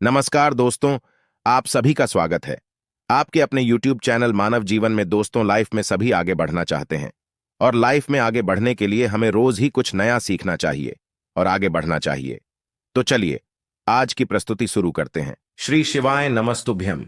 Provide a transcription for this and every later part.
नमस्कार दोस्तों, आप सभी का स्वागत है। आपके अपने YouTube चैनल मानव जीवन में दोस्तों लाइफ में सभी आगे बढ़ना चाहते हैं और लाइफ में आगे बढ़ने के लिए हमें रोज ही कुछ नया सीखना चाहिए और आगे बढ़ना चाहिए। तो चलिए आज की प्रस्तुति शुरू करते हैं। श्री शिवाय नमस्तुभ्यम।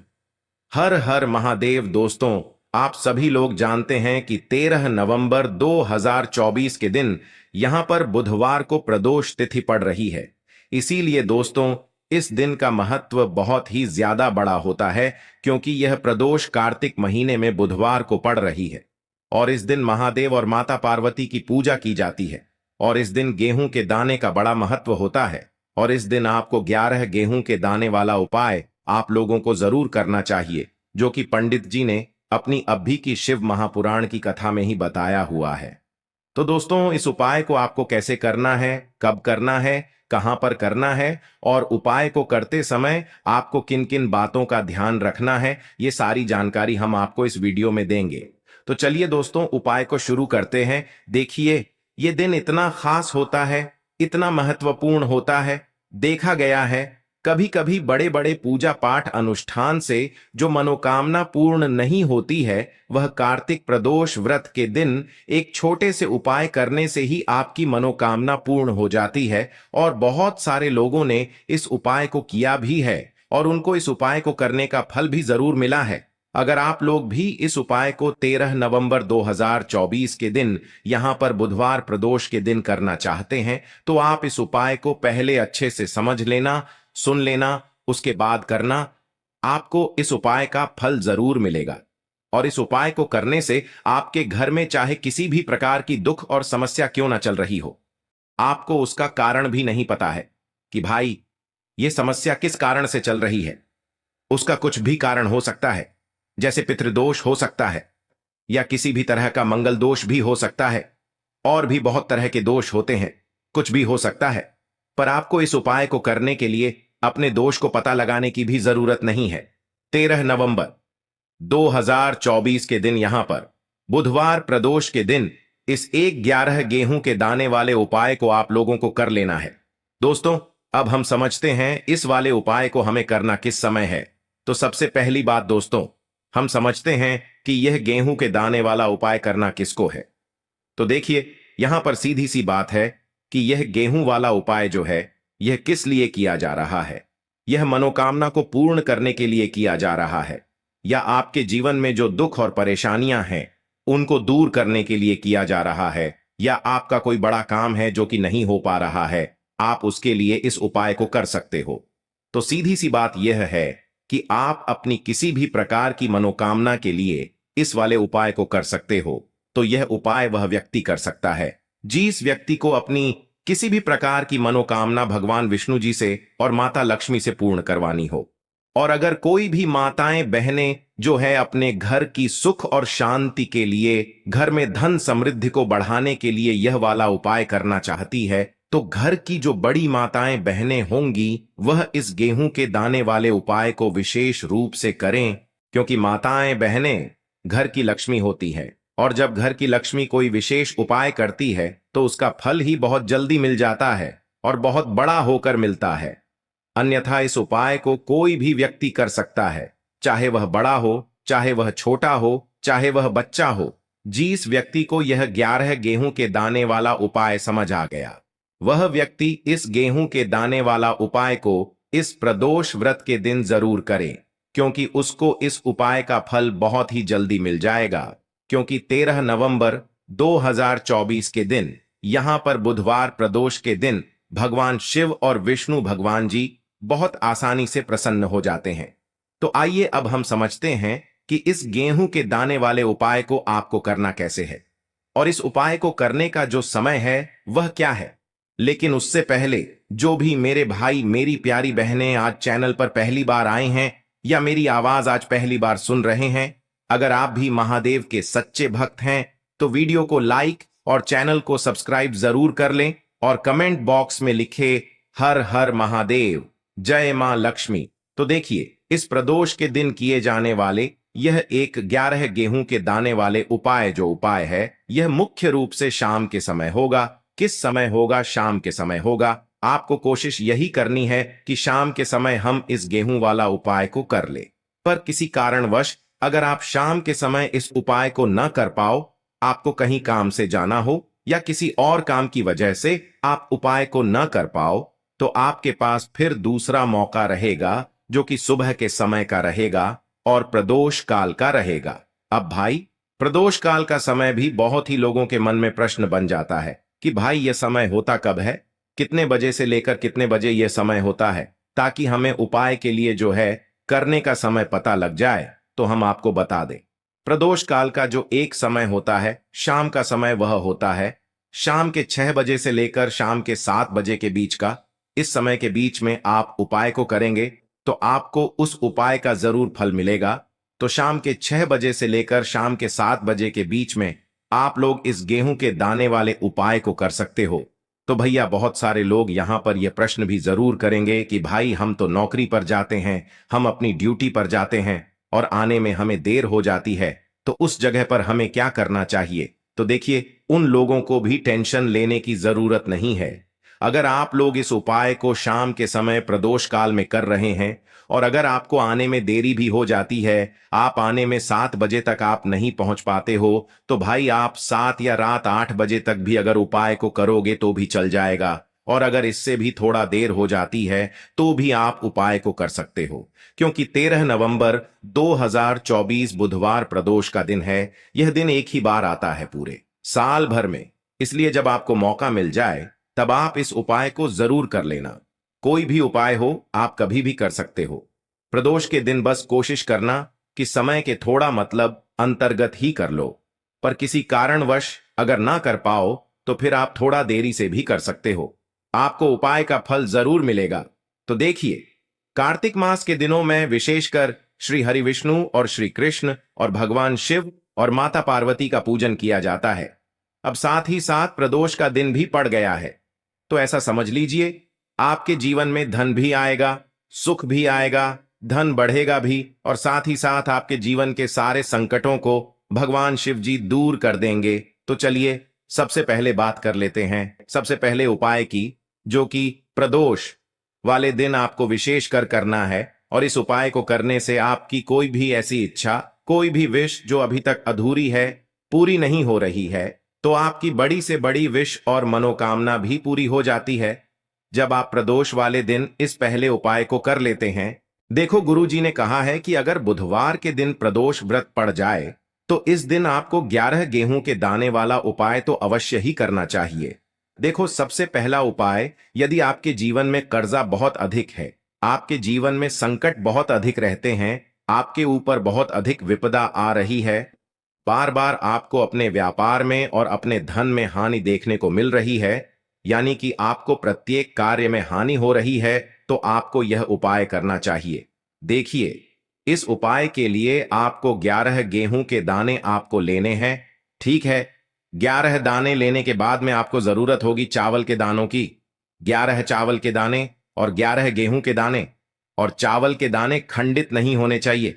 हर हर महादेव। दोस्तों, आप सभी लोग जानते हैं कि 13 नवंबर 2024 के दिन यहां पर बुधवार को प्रदोष तिथि पड़ रही है। इसीलिए दोस्तों इस दिन का महत्व बहुत ही ज्यादा बड़ा होता है, क्योंकि यह प्रदोष कार्तिक महीने में बुधवार को पड़ रही है और इस दिन महादेव और माता पार्वती की पूजा की जाती है। और इस दिन गेहूं के दाने का बड़ा महत्व होता है और इस दिन आपको 11 गेहूं के दाने वाला उपाय आप लोगों को जरूर करना चाहिए, जो कि पंडित जी ने अपनी अभी की शिव महापुराण की कथा में ही बताया हुआ है। तो दोस्तों इस उपाय को आपको कैसे करना है, कब करना है, कहां पर करना है और उपाय को करते समय आपको किन किन बातों का ध्यान रखना है, ये सारी जानकारी हम आपको इस वीडियो में देंगे। तो चलिए दोस्तों उपाय को शुरू करते हैं। देखिए ये दिन इतना खास होता है, इतना महत्वपूर्ण होता है। देखा गया है कभी कभी बड़े बड़े पूजा पाठ अनुष्ठान से जो मनोकामना पूर्ण नहीं होती है, वह कार्तिक प्रदोष व्रत के दिन एक छोटे से उपाय करने से ही आपकी मनोकामना पूर्ण हो जाती है। और बहुत सारे लोगों ने इस उपाय को किया भी है और उनको इस उपाय को करने का फल भी जरूर मिला है। अगर आप लोग भी इस उपाय को 13 नवंबर 2024 के दिन यहां पर बुधवार प्रदोष के दिन करना चाहते हैं, तो आप इस उपाय को पहले अच्छे से समझ लेना, सुन लेना, उसके बाद करना। आपको इस उपाय का फल जरूर मिलेगा और इस उपाय को करने से आपके घर में चाहे किसी भी प्रकार की दुख और समस्या क्यों ना चल रही हो, आपको उसका कारण भी नहीं पता है कि भाई ये समस्या किस कारण से चल रही है। उसका कुछ भी कारण हो सकता है, जैसे पितृदोष हो सकता है या किसी भी तरह का मंगल दोष भी हो सकता है, और भी बहुत तरह के दोष होते हैं, कुछ भी हो सकता है। पर आपको इस उपाय को करने के लिए अपने दोष को पता लगाने की भी जरूरत नहीं है। 13 नवंबर 2024 के दिन यहां पर बुधवार प्रदोष के दिन इस 11 गेहूं के दाने वाले उपाय को आप लोगों को कर लेना है। दोस्तों अब हम समझते हैं इस वाले उपाय को हमें करना किस समय है। तो सबसे पहली बात दोस्तों, हम समझते हैं कि यह गेहूं के दाने वाला उपाय करना किसको है। तो देखिए यहां पर सीधी सी बात है कि यह गेहूं वाला उपाय जो है यह किस लिए किया जा रहा है। यह मनोकामना को पूर्ण करने के लिए किया जा रहा है, या आपके जीवन में जो दुख और परेशानियां हैं उनको दूर करने के लिए किया जा रहा है, या आपका कोई बड़ा काम है जो कि नहीं हो पा रहा है, आप उसके लिए इस उपाय को कर सकते हो। तो सीधी सी बात यह है कि आप अपनी किसी भी प्रकार की मनोकामना के लिए इस वाले उपाय को कर सकते हो। तो यह उपाय वह व्यक्ति कर सकता है जिस व्यक्ति को अपनी किसी भी प्रकार की मनोकामना भगवान विष्णु जी से और माता लक्ष्मी से पूर्ण करवानी हो। और अगर कोई भी माताएं बहनें जो है अपने घर की सुख और शांति के लिए, घर में धन समृद्धि को बढ़ाने के लिए यह वाला उपाय करना चाहती है, तो घर की जो बड़ी माताएं बहनें होंगी वह इस गेहूं के दाने वाले उपाय को विशेष रूप से करें, क्योंकि माताएं बहनें घर की लक्ष्मी होती हैं और जब घर की लक्ष्मी कोई विशेष उपाय करती है तो उसका फल ही बहुत जल्दी मिल जाता है और बहुत बड़ा होकर मिलता है। अन्यथा इस उपाय को कोई भी व्यक्ति कर सकता है, चाहे वह बड़ा हो, चाहे वह छोटा हो, चाहे वह बच्चा हो। जिस व्यक्ति को यह 11 गेहूं के दाने वाला उपाय समझ आ गया, वह व्यक्ति इस गेहूं के दाने वाला उपाय को इस प्रदोष व्रत के दिन जरूर करे, क्योंकि उसको इस उपाय का फल बहुत ही जल्दी मिल जाएगा। क्योंकि 13 नवंबर 2024 के दिन यहां पर बुधवार प्रदोष के दिन भगवान शिव और विष्णु भगवान जी बहुत आसानी से प्रसन्न हो जाते हैं। तो आइए अब हम समझते हैं कि इस गेहूं के दाने वाले उपाय को आपको करना कैसे है और इस उपाय को करने का जो समय है वह क्या है। लेकिन उससे पहले जो भी मेरे भाई मेरी प्यारी बहनें आज चैनल पर पहली बार आए हैं या मेरी आवाज आज पहली बार सुन रहे हैं, अगर आप भी महादेव के सच्चे भक्त हैं तो वीडियो को लाइक और चैनल को सब्सक्राइब जरूर कर लें और कमेंट बॉक्स में लिखे हर हर महादेव, जय मां लक्ष्मी। तो देखिए इस प्रदोष के दिन किए जाने वाले यह 11 गेहूं के दाने वाले उपाय जो उपाय है यह मुख्य रूप से शाम के समय होगा। किस समय होगा? शाम के समय होगा। आपको कोशिश यही करनी है कि शाम के समय हम इस गेहूं वाला उपाय को कर ले। पर किसी कारणवश अगर आप शाम के समय इस उपाय को न कर पाओ, आपको कहीं काम से जाना हो या किसी और काम की वजह से आप उपाय को न कर पाओ, तो आपके पास फिर दूसरा मौका रहेगा जो कि सुबह के समय का रहेगा और प्रदोष काल का रहेगा। अब भाई, प्रदोष काल का समय भी बहुत ही लोगों के मन में प्रश्न बन जाता है कि भाई यह समय होता कब है, कितने बजे से लेकर कितने बजे यह समय होता है, ताकि हमें उपाय के लिए जो है करने का समय पता लग जाए तो हम आपको बता दें। प्रदोष काल का जो एक समय होता है, शाम का समय, वह होता है शाम के 6 बजे से लेकर शाम के 7 बजे के बीच का। इस समय के बीच में आप उपाय को करेंगे तो आपको उस उपाय का जरूर फल मिलेगा। तो शाम के 6 बजे से लेकर शाम के 7 बजे के बीच में आप लोग इस गेहूं के दाने वाले उपाय को कर सकते हो। तो भैया, बहुत सारे लोग यहां पर यह प्रश्न भी जरूर करेंगे कि भाई हम तो नौकरी पर जाते हैं, हम अपनी ड्यूटी पर जाते हैं और आने में हमें देर हो जाती है, तो उस जगह पर हमें क्या करना चाहिए। तो देखिए, उन लोगों को भी टेंशन लेने की जरूरत नहीं है। अगर आप लोग इस उपाय को शाम के समय प्रदोष काल में कर रहे हैं और अगर आपको आने में देरी भी हो जाती है, आप आने में 7 बजे तक आप नहीं पहुंच पाते हो, तो भाई आप 7 या रात 8 बजे तक भी अगर उपाय को करोगे तो भी चल जाएगा। और अगर इससे भी थोड़ा देर हो जाती है तो भी आप उपाय को कर सकते हो, क्योंकि 13 नवंबर 2024 बुधवार प्रदोष का दिन है। यह दिन एक ही बार आता है पूरे साल भर में, इसलिए जब आपको मौका मिल जाए तब आप इस उपाय को जरूर कर लेना। कोई भी उपाय हो, आप कभी भी कर सकते हो। प्रदोष के दिन बस कोशिश करना कि समय के थोड़ा मतलब अंतर्गत ही कर लो। पर किसी कारणवश अगर ना कर पाओ तो फिर आप थोड़ा देरी से भी कर सकते हो, आपको उपाय का फल जरूर मिलेगा। तो देखिए, कार्तिक मास के दिनों में विशेषकर श्री हरि विष्णु और श्री कृष्ण और भगवान शिव और माता पार्वती का पूजन किया जाता है। अब साथ ही साथ प्रदोष का दिन भी पड़ गया है, तो ऐसा समझ लीजिए आपके जीवन में धन भी आएगा, सुख भी आएगा, धन बढ़ेगा भी, और साथ ही साथ आपके जीवन के सारे संकटों को भगवान शिव जी दूर कर देंगे। तो चलिए सबसे पहले बात कर लेते हैं सबसे पहले उपाय की, जो कि प्रदोष वाले दिन आपको विशेष कर करना है। और इस उपाय को करने से आपकी कोई भी ऐसी इच्छा, कोई भी विश जो अभी तक अधूरी है, पूरी नहीं हो रही है, तो आपकी बड़ी से बड़ी विश और मनोकामना भी पूरी हो जाती है जब आप प्रदोष वाले दिन इस पहले उपाय को कर लेते हैं। देखो, गुरुजी ने कहा है कि अगर बुधवार के दिन प्रदोष व्रत पड़ जाए तो इस दिन आपको 11 गेहूं के दाने वाला उपाय तो अवश्य ही करना चाहिए। देखो, सबसे पहला उपाय, यदि आपके जीवन में कर्जा बहुत अधिक है, आपके जीवन में संकट बहुत अधिक रहते हैं, आपके ऊपर बहुत अधिक विपदा आ रही है, बार बार आपको अपने व्यापार में और अपने धन में हानि देखने को मिल रही है, यानी कि आपको प्रत्येक कार्य में हानि हो रही है, तो आपको यह उपाय करना चाहिए। देखिए, इस उपाय के लिए आपको 11 गेहूं के दाने आपको लेने हैं। ठीक है, 11 दाने लेने के बाद में आपको जरूरत होगी चावल के दानों की। 11 चावल के दाने और 11 गेहूं के दाने, और चावल के दाने खंडित नहीं होने चाहिए।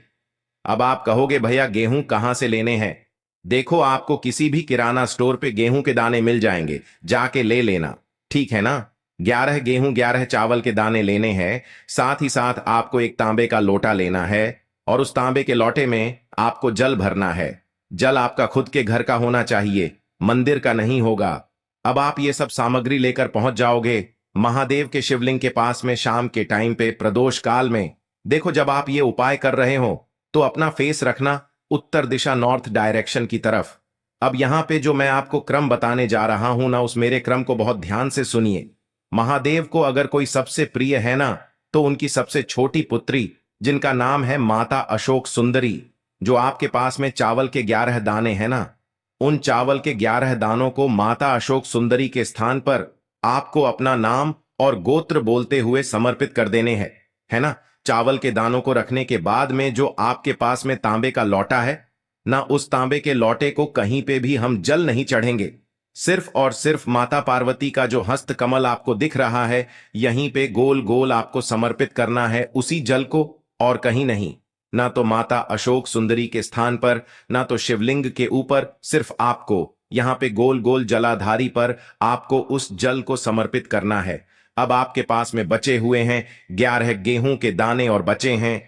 अब आप कहोगे भैया गेहूं कहां से लेने हैं? देखो, आपको किसी भी किराना स्टोर पे गेहूं के दाने मिल जाएंगे, जाके ले लेना। ठीक है ना? 11 गेहूं 11 चावल के दाने लेने हैं। साथ ही साथ आपको एक तांबे का लोटा लेना है और उस तांबे के लोटे में आपको जल भरना है। जल आपका खुद के घर का होना चाहिए, मंदिर का नहीं होगा। अब आप ये सब सामग्री लेकर पहुंच जाओगे महादेव के शिवलिंग के पास में शाम के टाइम पे प्रदोष काल में। देखो, जब आप ये उपाय कर रहे हो तो अपना फेस रखना उत्तर दिशा, नॉर्थ डायरेक्शन की तरफ। अब यहां पे जो मैं आपको क्रम बताने जा रहा हूं ना, उस मेरे क्रम को बहुत ध्यान से सुनिए। महादेव को अगर कोई सबसे प्रिय है ना, तो उनकी सबसे छोटी पुत्री, जिनका नाम है माता अशोक सुंदरी, जो आपके पास में चावल के 11 दाने हैं ना, उन चावल के 11 दानों को माता अशोक सुंदरी के स्थान पर आपको अपना नाम और गोत्र बोलते हुए समर्पित कर देने हैं, है ना? चावल के दानों को रखने के बाद में जो आपके पास में तांबे का लोटा है ना, उस तांबे के लोटे को कहीं पे भी हम जल नहीं चढ़ेंगे। सिर्फ और सिर्फ माता पार्वती का जो हस्त कमल आपको दिख रहा है, यहीं पे गोल गोल आपको समर्पित करना है उसी जल को, और कहीं नहीं। ना तो माता अशोक सुंदरी के स्थान पर, ना तो शिवलिंग के ऊपर, सिर्फ आपको यहाँ पे गोल गोल जलाधारी पर आपको उस जल को समर्पित करना है। अब आपके पास में बचे हुए हैं 11 गेहूं के दाने और बचे हैं।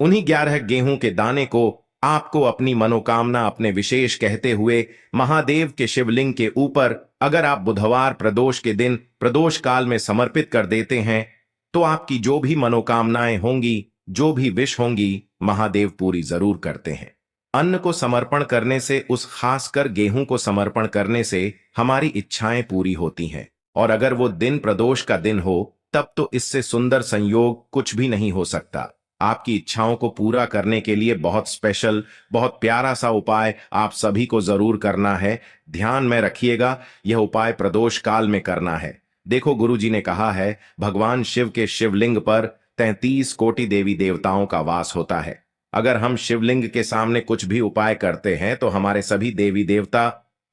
उन्हीं 11 गेहूं के दाने को आपको अपनी मनोकामना अपने विशेष कहते हुए महादेव के शिवलिंग के ऊपर अगर आप बुधवार प्रदोष के दिन प्रदोष काल में समर्पित कर देते हैं तो आपकी जो भी मनोकामनाएं होंगी, जो भी विश होंगी, महादेव पूरी जरूर करते हैं। अन्न को समर्पण करने से, उस खासकर गेहूं को समर्पण करने से हमारी इच्छाएं पूरी होती हैं। और अगर वो दिन प्रदोष का दिन हो तब तो इससे सुंदर संयोग कुछ भी नहीं हो सकता। आपकी इच्छाओं को पूरा करने के लिए बहुत स्पेशल, बहुत प्यारा सा उपाय आप सभी को जरूर करना है। ध्यान में रखिएगा, यह उपाय प्रदोष काल में करना है। देखो, गुरुजी ने कहा है भगवान शिव के शिवलिंग पर 33 कोटि देवी देवताओं का वास होता है। अगर हम शिवलिंग के सामने कुछ भी उपाय करते हैं तो हमारे सभी देवी देवता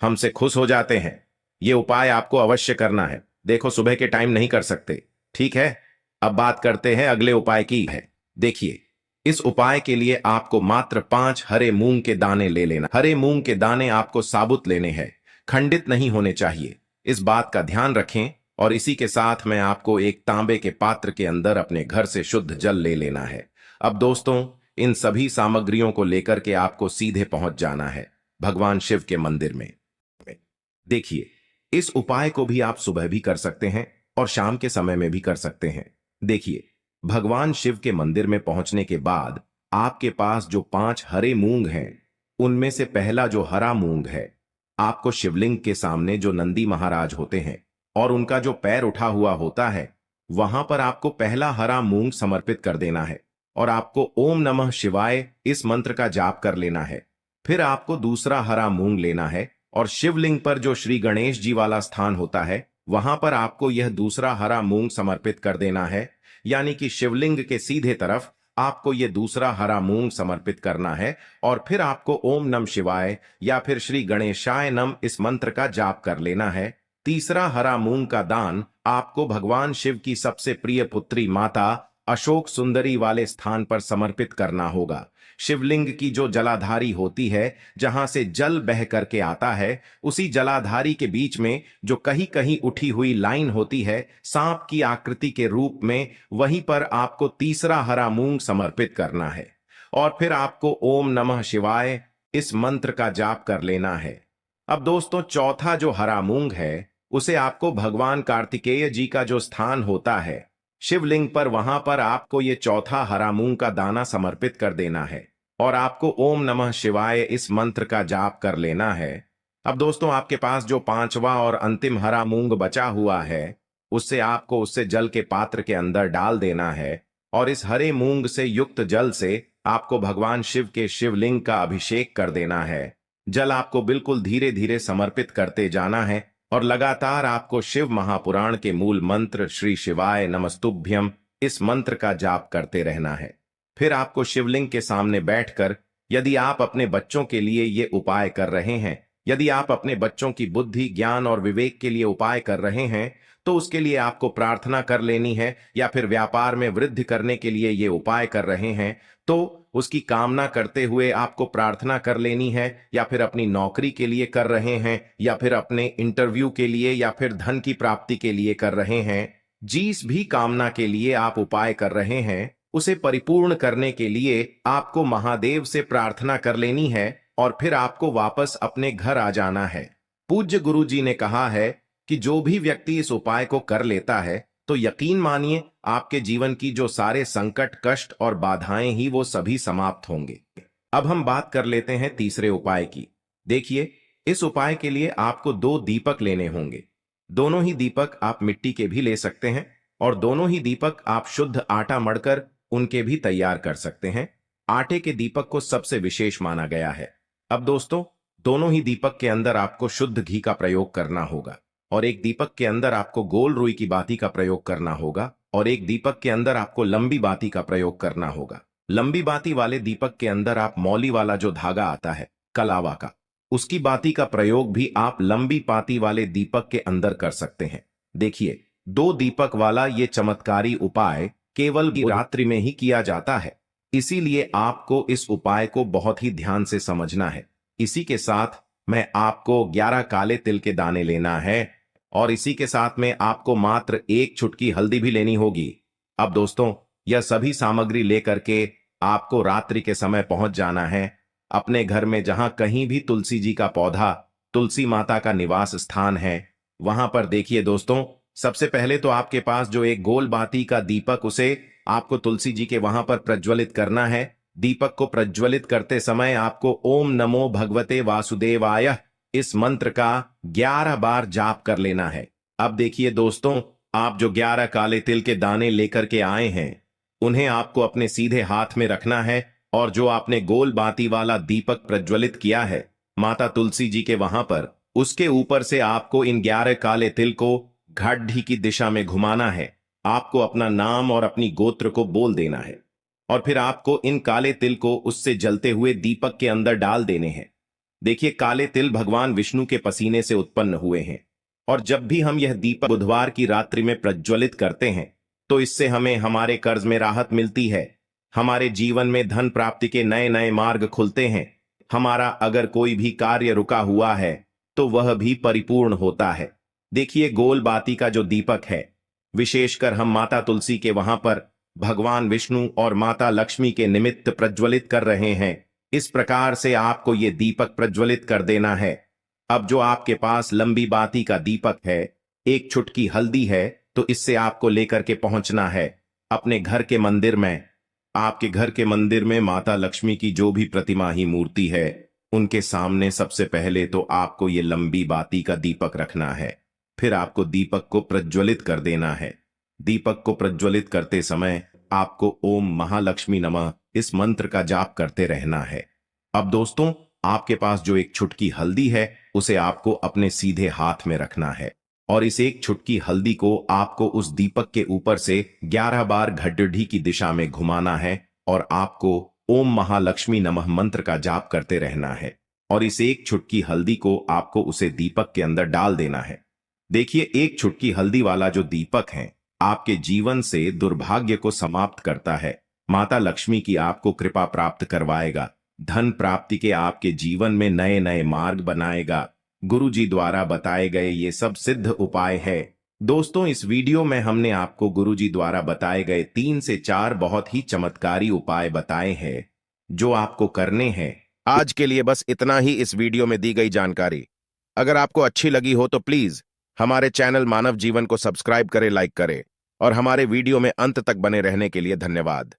हमसे खुश हो जाते हैं। ये उपाय आपको अवश्य करना है। देखो, सुबह के टाइम नहीं कर सकते, ठीक है। अब बात करते हैं अगले उपाय की है। देखिए, इस उपाय के लिए आपको मात्र 5 हरे मूंग के दाने ले लेना। हरे मूंग के दाने आपको साबुत लेने हैं, खंडित नहीं होने चाहिए। इस बात का ध्यान रखें। और इसी के साथ में आपको एक तांबे के पात्र के अंदर अपने घर से शुद्ध जल ले लेना है। अब दोस्तों, इन सभी सामग्रियों को लेकर के आपको सीधे पहुंच जाना है भगवान शिव के मंदिर में। देखिए, इस उपाय को भी आप सुबह भी कर सकते हैं और शाम के समय में भी कर सकते हैं। देखिए, भगवान शिव के मंदिर में पहुंचने के बाद आपके पास जो 5 हरे मूंग हैं, उनमें से पहला जो हरा मूंग है, आपको शिवलिंग के सामने जो नंदी महाराज होते हैं और उनका जो पैर उठा हुआ होता है, वहां पर आपको पहला हरा मूंग समर्पित कर देना है और आपको ओम नमः शिवाय इस मंत्र का जाप कर लेना है। फिर आपको दूसरा हरा मूंग लेना है और शिवलिंग पर जो श्री गणेश जी वाला स्थान होता है, वहां पर आपको यह दूसरा हरा मूंग समर्पित कर देना है। यानी कि शिवलिंग के सीधे तरफ आपको यह दूसरा हरा मूंग समर्पित करना है और फिर आपको ओम नम शिवाय या फिर श्री गणेशाय नम इस मंत्र का जाप कर लेना है। तीसरा हरा मूंग का दान आपको भगवान शिव की सबसे प्रिय पुत्री माता अशोक सुंदरी वाले स्थान पर समर्पित करना होगा। शिवलिंग की जो जलाधारी होती है, जहां से जल बह करके आता है, उसी जलाधारी के बीच में जो कहीं कहीं उठी हुई लाइन होती है सांप की आकृति के रूप में, वहीं पर आपको तीसरा हरा मूंग समर्पित करना है और फिर आपको ओम नमः शिवाय इस मंत्र का जाप कर लेना है। अब दोस्तों, चौथा जो हरा मूंग है उसे आपको भगवान कार्तिकेय जी का जो स्थान होता है शिवलिंग पर, वहां पर आपको ये चौथा हरा मूंग का दाना समर्पित कर देना है और आपको ओम नमः शिवाय इस मंत्र का जाप कर लेना है। अब दोस्तों, आपके पास जो 5वां और अंतिम हरा मूंग बचा हुआ है, उससे जल के पात्र के अंदर डाल देना है और इस हरे मूंग से युक्त जल से आपको भगवान शिव के शिवलिंग का अभिषेक कर देना है। जल आपको बिल्कुल धीरे धीरे समर्पित करते जाना है और लगातार आपको शिव महापुराण के मूल मंत्र श्री शिवाय नमस्तुभ्यम इस मंत्र का जाप करते रहना है। फिर आपको शिवलिंग के सामने बैठकर, यदि आप अपने बच्चों के लिए ये उपाय कर रहे हैं, यदि आप अपने बच्चों की बुद्धि, ज्ञान और विवेक के लिए उपाय कर रहे हैं, तो उसके लिए आपको प्रार्थना कर लेनी है। या फिर व्यापार में वृद्धि करने के लिए ये उपाय कर रहे हैं तो उसकी कामना करते हुए आपको प्रार्थना कर लेनी है। या फिर अपनी नौकरी के लिए कर रहे हैं, या फिर अपने इंटरव्यू के लिए, या फिर धन की प्राप्ति के लिए कर रहे हैं, जिस भी कामना के लिए आप उपाय कर रहे हैं, उसे परिपूर्ण करने के लिए आपको महादेव से प्रार्थना कर लेनी है और फिर आपको वापस अपने घर आ जाना है। पूज्य गुरु जी ने कहा है कि जो भी व्यक्ति इस उपाय को कर लेता है तो यकीन मानिए आपके जीवन की जो सारे संकट, कष्ट और बाधाएं ही वो सभी समाप्त होंगे। अब हम बात कर लेते हैं तीसरे उपाय की। देखिए, इस उपाय के लिए आपको 2 दीपक लेने होंगे। दोनों ही दीपक आप मिट्टी के भी ले सकते हैं और दोनों ही दीपक आप शुद्ध आटा मढ़कर उनके भी तैयार कर सकते हैं। आटे के दीपक को सबसे विशेष माना गया है। अब दोस्तों, दोनों ही दीपक के अंदर आपको शुद्ध घी का प्रयोग करना होगा और एक दीपक के अंदर आपको गोल रुई की बाती का प्रयोग करना होगा और एक दीपक के अंदर आपको लंबी बाती का प्रयोग करना होगा। लंबी बाती वाले दीपक के अंदर आप मौली वाला जो धागा आता है कलावा का, उसकी बाती का प्रयोग भी आप लंबी बाती वाले दीपक के अंदर कर सकते हैं। देखिए, 2 दीपक वाला ये चमत्कारी उपाय केवल रात्रि में ही किया जाता है, इसीलिए आपको इस उपाय को बहुत ही ध्यान से समझना है। इसी के साथ मैं आपको 11 काले तिल के दाने लेना है और इसी के साथ में आपको मात्र एक चुटकी हल्दी भी लेनी होगी। अब दोस्तों, यह सभी सामग्री लेकर के आपको रात्रि के समय पहुंच जाना है अपने घर में, जहां कहीं भी तुलसी जी का पौधा, तुलसी माता का निवास स्थान है, वहां पर देखिए दोस्तों, सबसे पहले तो आपके पास जो एक गोल बाती का दीपक, उसे आपको तुलसी जी के वहां पर प्रज्वलित करना है। दीपक को प्रज्वलित करते समय आपको ओम नमो भगवते वासुदेवाय इस मंत्र का 11 बार जाप कर लेना है। अब देखिए दोस्तों, आप जो 11 काले तिल के दाने लेकर के आए हैं, उन्हें आपको अपने सीधे हाथ में रखना है और जो आपने गोल बाती वाला दीपक प्रज्वलित किया है माता तुलसी जी के वहां पर, उसके ऊपर से आपको इन 11 काले तिल को घाटी की दिशा में घुमाना है। आपको अपना नाम और अपनी गोत्र को बोल देना है और फिर आपको इन काले तिल को उससे जलते हुए दीपक के अंदर डाल देने हैं। देखिए, काले तिल भगवान विष्णु के पसीने से उत्पन्न हुए हैं और जब भी हम यह दीपक बुधवार की रात्रि में प्रज्वलित करते हैं तो इससे हमें हमारे कर्ज में राहत मिलती है, हमारे जीवन में धन प्राप्ति के नए नए मार्ग खुलते हैं, हमारा अगर कोई भी कार्य रुका हुआ है तो वह भी परिपूर्ण होता है। देखिए, गोल बाती का जो दीपक है, विशेषकर हम माता तुलसी के वहां पर भगवान विष्णु और माता लक्ष्मी के निमित्त प्रज्वलित कर रहे हैं। इस प्रकार से आपको ये दीपक प्रज्वलित कर देना है। अब जो आपके पास लंबी बाती का दीपक है, एक चुटकी हल्दी है, तो इससे आपको लेकर के पहुंचना है अपने घर के मंदिर में। आपके घर के मंदिर में माता लक्ष्मी की जो भी प्रतिमा ही मूर्ति है, उनके सामने सबसे पहले तो आपको ये लंबी बाती का दीपक रखना है। फिर आपको दीपक को प्रज्वलित कर देना है। दीपक को प्रज्वलित करते समय आपको ओम महालक्ष्मी नमः इस मंत्र का जाप करते रहना है। अब दोस्तों, आपके पास जो एक चुटकी हल्दी है, उसे आपको अपने सीधे हाथ में रखना है और इस एक चुटकी हल्दी को आपको उस दीपक के ऊपर से 11 बार घड्डी की दिशा में घुमाना है और आपको ओम महालक्ष्मी नमः मंत्र का जाप करते रहना है और इस एक चुटकी हल्दी को आपको उसे दीपक के अंदर डाल देना है। देखिए, एक चुटकी हल्दी वाला जो दीपक है आपके जीवन से दुर्भाग्य को समाप्त करता है, माता लक्ष्मी की आपको कृपा प्राप्त करवाएगा, धन प्राप्ति के आपके जीवन में नए नए मार्ग बनाएगा। गुरु जी द्वारा बताए गए ये सब सिद्ध उपाय है। दोस्तों, इस वीडियो में हमने आपको गुरु जी द्वारा बताए गए 3 से 4 बहुत ही चमत्कारी उपाय बताए हैं जो आपको करने हैं। आज के लिए बस इतना ही इस वीडियो में दी गई जानकारी। अगर आपको अच्छी लगी हो तो प्लीज हमारे चैनल मानव जीवन को सब्सक्राइब करें, लाइक करें और हमारे वीडियो में अंत तक बने रहने के लिए धन्यवाद।